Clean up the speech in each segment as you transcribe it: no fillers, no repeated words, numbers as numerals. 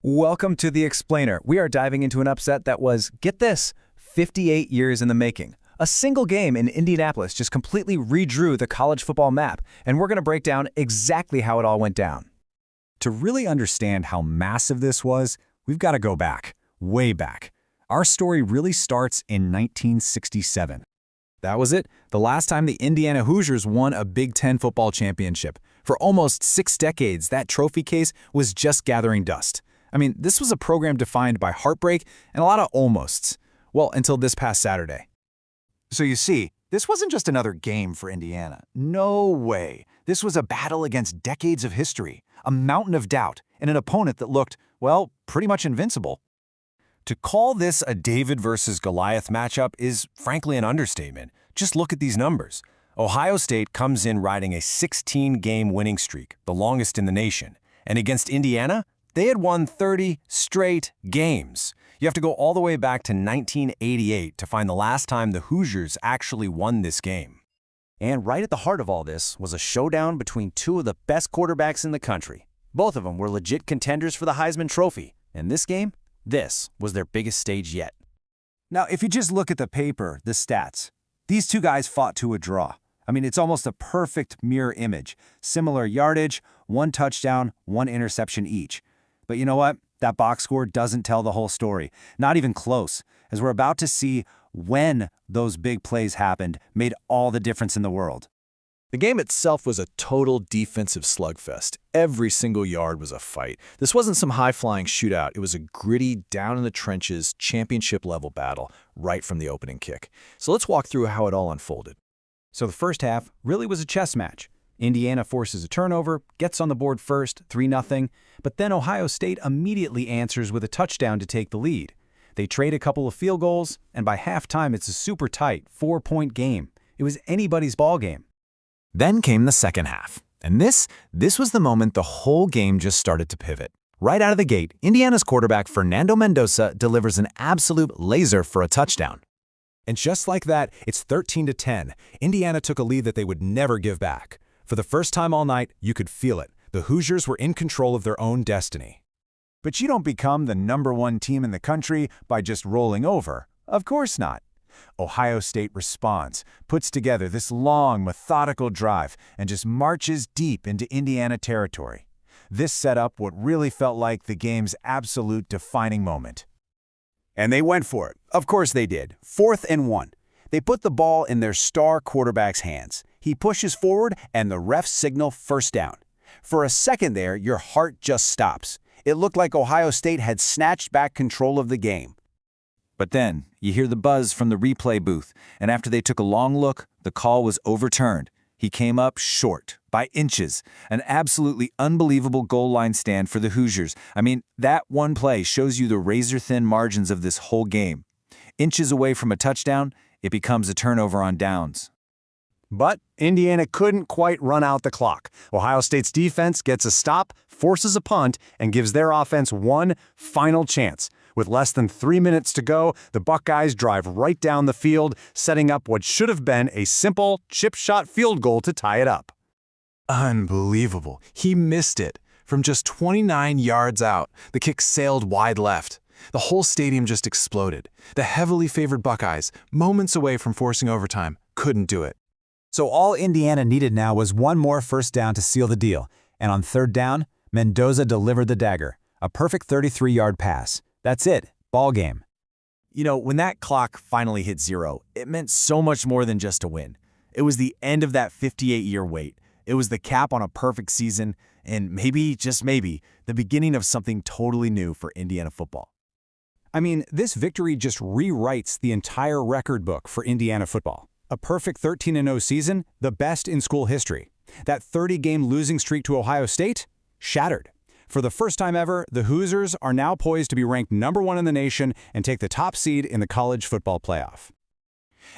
Welcome to The Explainer. We are diving into an upset that was, get this, 58 years in the making. A single game in Indianapolis just completely redrew the college football map, and we're going to break down exactly how it all went down. To really understand how massive this was, we've got to go back, way back. Our story really starts in 1967. That was it, the last time the Indiana Hoosiers won a Big Ten football championship. For almost 6 decades, that trophy case was just gathering dust. I mean, this was a program defined by heartbreak and a lot of almosts. Well, until this past Saturday. So you see, this wasn't just another game for Indiana. No way. This was a battle against decades of history, a mountain of doubt, and an opponent that looked, well, pretty much invincible. To call this a David versus Goliath matchup is frankly an understatement. Just look at these numbers. Ohio State comes in riding a 16-game winning streak, the longest in the nation. And against Indiana, they had won 30 straight games. You have to go all the way back to 1988 to find the last time the Hoosiers actually won this game. And right at the heart of all this was a showdown between two of the best quarterbacks in the country. Both of them were legit contenders for the Heisman Trophy. And this game, this was their biggest stage yet. Now, if you just look at the paper, the stats, these two guys fought to a draw. I mean, it's almost a perfect mirror image. Similar yardage, 1 touchdown, 1 interception each. But you know what? That box score doesn't tell the whole story. Not even close, as we're about to see when those big plays happened made all the difference in the world. The game itself was a total defensive slugfest. Every single yard was a fight. This wasn't some high-flying shootout. It was a gritty, down-in-the-trenches, championship-level battle right from the opening kick. So let's walk through how it all unfolded. So the first half really was a chess match. Indiana forces a turnover, gets on the board first, 3-0, but then Ohio State immediately answers with a touchdown to take the lead. They trade a couple of field goals, and by halftime it's a super tight 4-point game. It was anybody's ball game. Then came the second half, and this was the moment the whole game just started to pivot. Right out of the gate, Indiana's quarterback Fernando Mendoza delivers an absolute laser for a touchdown. And just like that, it's 13-10. Indiana took a lead that they would never give back. For the first time all night, you could feel it. The Hoosiers were in control of their own destiny. But you don't become the #1 team in the country by just rolling over. Of course not. Ohio State responds, puts together this long, methodical drive, and just marches deep into Indiana territory. This set up what really felt like the game's absolute defining moment. And they went for it. Of course they did. 4th and 1. They put the ball in their star quarterback's hands. He pushes forward, and the refs signal first down. For a second there, your heart just stops. It looked like Ohio State had snatched back control of the game. But then, you hear the buzz from the replay booth, and after they took a long look, the call was overturned. He came up short, by inches. An absolutely unbelievable goal line stand for the Hoosiers. I mean, that one play shows you the razor-thin margins of this whole game. Inches away from a touchdown, it becomes a turnover on downs. But Indiana couldn't quite run out the clock. Ohio State's defense gets a stop, forces a punt, and gives their offense one final chance. With less than 3 minutes to go, the Buckeyes drive right down the field, setting up what should have been a simple chip-shot field goal to tie it up. Unbelievable. He missed it. From just 29 yards out, the kick sailed wide left. The whole stadium just exploded. The heavily favored Buckeyes, moments away from forcing overtime, couldn't do it. So all Indiana needed now was one more first down to seal the deal. And on 3rd down, Mendoza delivered the dagger. A perfect 33-yard pass. That's it. Ball game. You know, when that clock finally hit 0, it meant so much more than just a win. It was the end of that 58-year wait. It was the cap on a perfect season, and maybe, just maybe, the beginning of something totally new for Indiana football. I mean, this victory just rewrites the entire record book for Indiana football. A perfect 13-0 season, the best in school history. That 30-game losing streak to Ohio State? Shattered. For the first time ever, the Hoosiers are now poised to be ranked #1 in the nation and take the top seed in the college football playoff.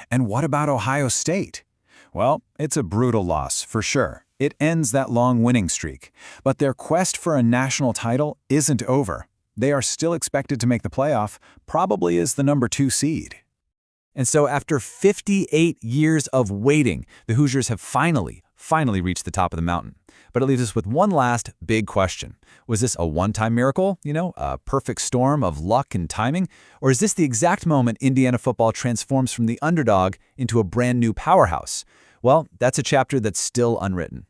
And what about Ohio State? Well, it's a brutal loss, for sure. It ends that long winning streak. But their quest for a national title isn't over. They are still expected to make the playoff, probably as the #2 seed. And so after 58 years of waiting, the Hoosiers have finally finally reached the top of the mountain. But it leaves us with one last big question. Was this a one-time miracle, a perfect storm of luck and timing? Or is this the exact moment Indiana football transforms from the underdog into a brand new powerhouse? Well, that's a chapter that's still unwritten.